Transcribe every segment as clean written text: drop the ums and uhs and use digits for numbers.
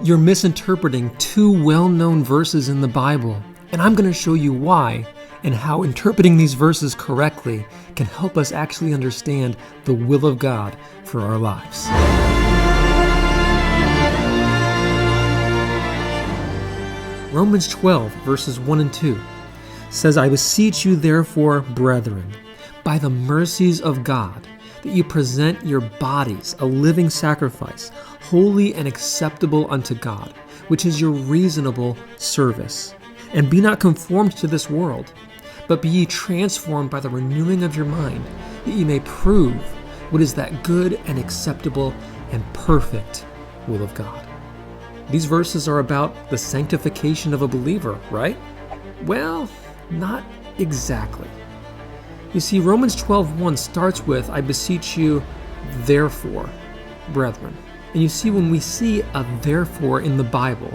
You're misinterpreting two well-known verses in the Bible, and I'm going to show you why and how interpreting these verses correctly can help us actually understand the will of God for our lives. Romans 12, verses 1 and 2 says, I beseech you therefore, brethren, by the mercies of God, that you present your bodies a living sacrifice, holy and acceptable unto God, which is your reasonable service. And be not conformed to this world, but be ye transformed by the renewing of your mind, that ye may prove what is that good and acceptable and perfect will of God. These verses are about the sanctification of a believer, right? Well, not exactly. You see, Romans 12:1 starts with, I beseech you, therefore, brethren. And you see, when we see a therefore in the Bible,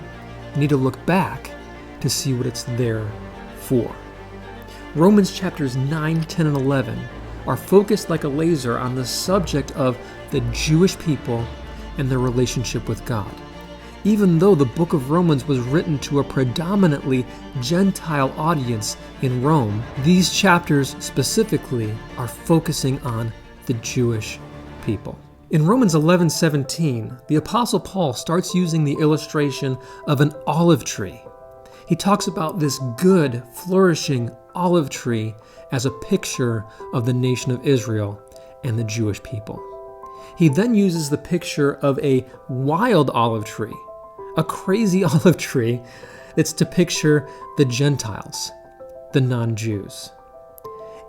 we need to look back to see what it's there for. Romans chapters 9, 10, and 11 are focused like a laser on the subject of the Jewish people and their relationship with God. Even though the book of Romans was written to a predominantly Gentile audience in Rome, these chapters specifically are focusing on the Jewish people. In Romans 11:17, the Apostle Paul starts using the illustration of an olive tree. He talks about this good, flourishing olive tree as a picture of the nation of Israel and the Jewish people. He then uses the picture of a wild olive tree, a crazy olive tree that's to picture the Gentiles, the non-Jews.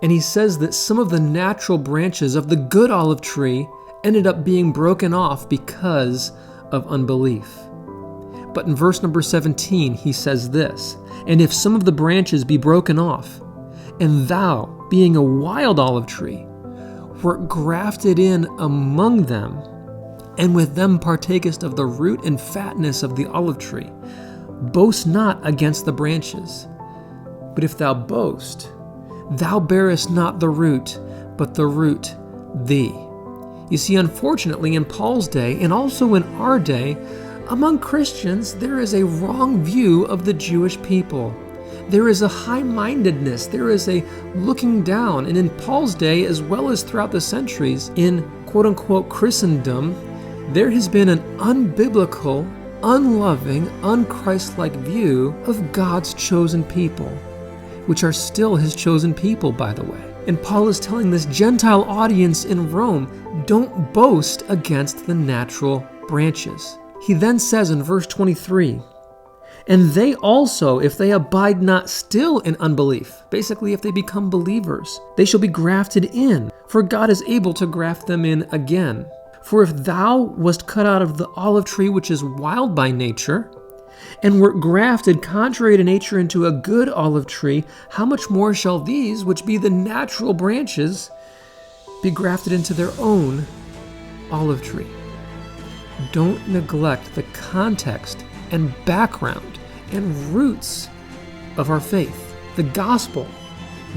And he says that some of the natural branches of the good olive tree ended up being broken off because of unbelief. But in verse number 17, he says this, and if some of the branches be broken off, and thou, being a wild olive tree, wert grafted in among them, and with them partakest of the root and fatness of the olive tree, boast not against the branches. But if thou boast, thou bearest not the root, but the root thee. You see, unfortunately, in Paul's day, and also in our day, among Christians, there is a wrong view of the Jewish people. There is a high-mindedness, there is a looking down, and in Paul's day, as well as throughout the centuries, in quote-unquote Christendom, there has been an unbiblical, unloving, unchristlike view of God's chosen people, which are still his chosen people, by the way. And Paul is telling this Gentile audience in Rome, don't boast against the natural branches. He then says in verse 23, and they also, if they abide not still in unbelief, basically if they become believers, they shall be grafted in, for God is able to graft them in again. For if thou wast cut out of the olive tree which is wild by nature, and wert grafted contrary to nature into a good olive tree, how much more shall these, which be the natural branches, be grafted into their own olive tree? Don't neglect the context and background and roots of our faith. The gospel,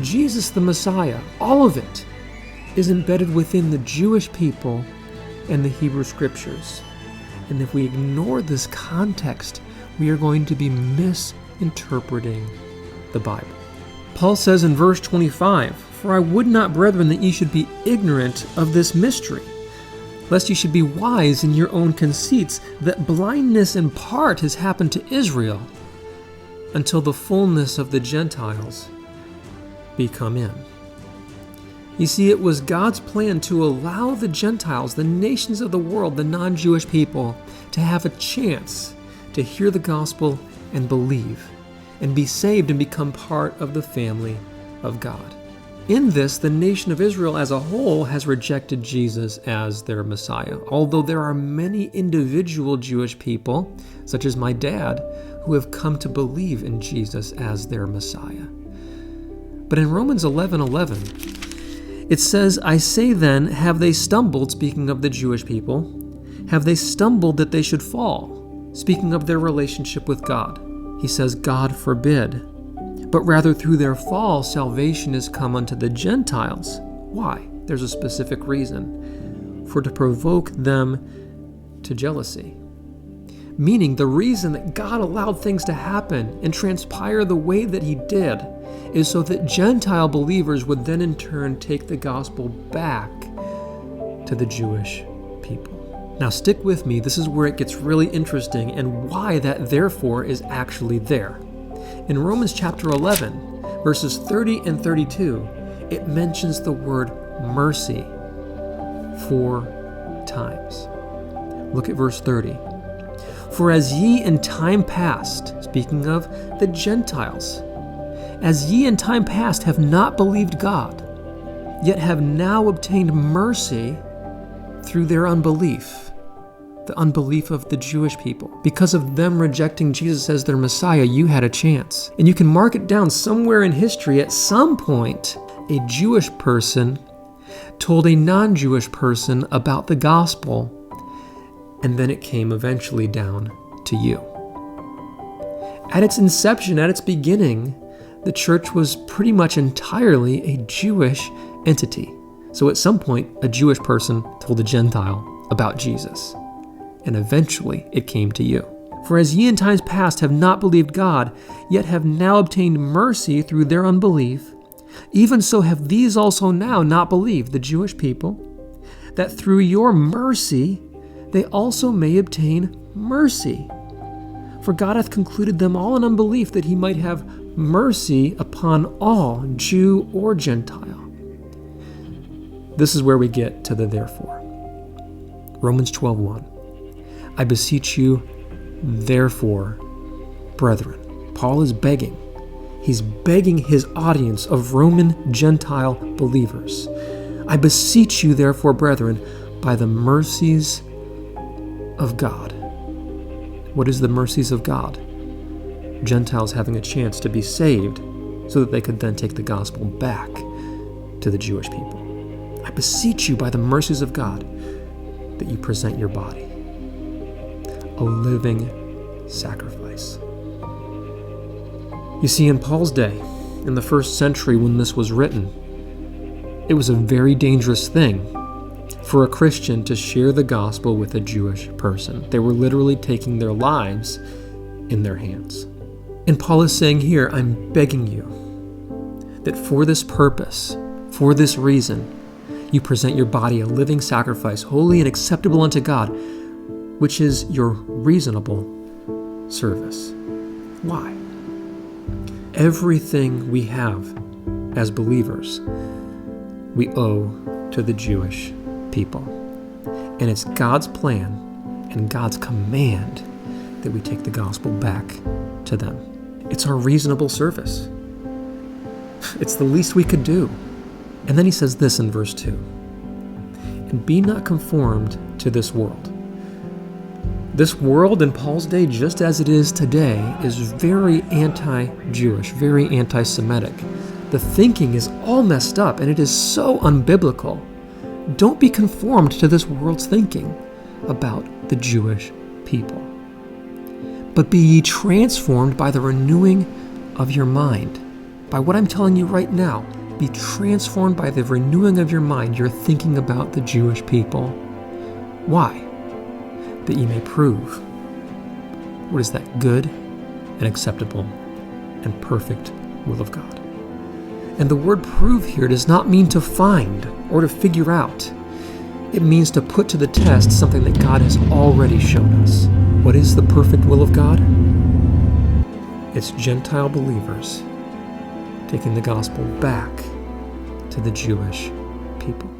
Jesus the Messiah, all of it is embedded within the Jewish people and the Hebrew Scriptures. And if we ignore this context, we are going to be misinterpreting the Bible. Paul says in verse 25, for I would not, brethren, that ye should be ignorant of this mystery, lest ye should be wise in your own conceits, that blindness in part has happened to Israel, until the fullness of the Gentiles be come in. You see, it was God's plan to allow the Gentiles, the nations of the world, the non-Jewish people, to have a chance to hear the gospel and believe, and be saved and become part of the family of God. In this, the nation of Israel as a whole has rejected Jesus as their Messiah, although there are many individual Jewish people, such as my dad, who have come to believe in Jesus as their Messiah. But in Romans 11:11, it says, I say then, have they stumbled, speaking of the Jewish people, have they stumbled that they should fall, speaking of their relationship with God? He says, God forbid. But rather through their fall, salvation is come unto the Gentiles. Why? There's a specific reason. For to provoke them to jealousy. Meaning the reason that God allowed things to happen and transpire the way that he did is so that Gentile believers would then in turn take the gospel back to the Jewish people. Now stick with me, this is where it gets really interesting and why that therefore is actually there. In Romans chapter 11, verses 30 and 32, it mentions the word mercy 4 times. Look at verse 30. For as ye in time past, speaking of the Gentiles, as ye in time past have not believed God, yet have now obtained mercy through their unbelief, the unbelief of the Jewish people. Because of them rejecting Jesus as their Messiah, you had a chance. And you can mark it down somewhere in history. At some point, a Jewish person told a non-Jewish person about the gospel, and then it came eventually down to you. At its inception, at its beginning, the church was pretty much entirely a Jewish entity. So at some point, a Jewish person told a Gentile about Jesus, and eventually it came to you. For as ye in times past have not believed God, yet have now obtained mercy through their unbelief, even so have these also now not believed, the Jewish people, that through your mercy they also may obtain mercy. For God hath concluded them all in unbelief, that he might have mercy upon all, Jew or Gentile. This is where we get to the therefore. Romans 12:1. I beseech you, therefore, brethren. Paul is begging. He's begging his audience of Roman Gentile believers. I beseech you, therefore, brethren, by the mercies of God. What is the mercies of God? Gentiles having a chance to be saved so that they could then take the gospel back to the Jewish people. I beseech you by the mercies of God that you present your body a living sacrifice. You see, in Paul's day, in the first century when this was written, it was a very dangerous thing for a Christian to share the gospel with a Jewish person. They were literally taking their lives in their hands. And Paul is saying here, I'm begging you that for this purpose, for this reason, you present your body a living sacrifice, holy and acceptable unto God, which is your reasonable service. Why? Everything we have as believers, we owe to the Jewish people. And it's God's plan and God's command that we take the gospel back to them. It's our reasonable service. It's the least we could do. And then he says this in verse 2. And be not conformed to this world. This world in Paul's day, just as it is today, is very anti-Jewish, very anti-Semitic. The thinking is all messed up and it is so unbiblical. Don't be conformed to this world's thinking about the Jewish people, but be ye transformed by the renewing of your mind. By what I'm telling you right now, be transformed by the renewing of your mind, your thinking about the Jewish people. Why? That ye may prove what is that good and acceptable and perfect will of God. And the word prove here does not mean to find or to figure out. It means to put to the test something that God has already shown us. What is the perfect will of God? It's Gentile believers taking the gospel back to the Jewish people.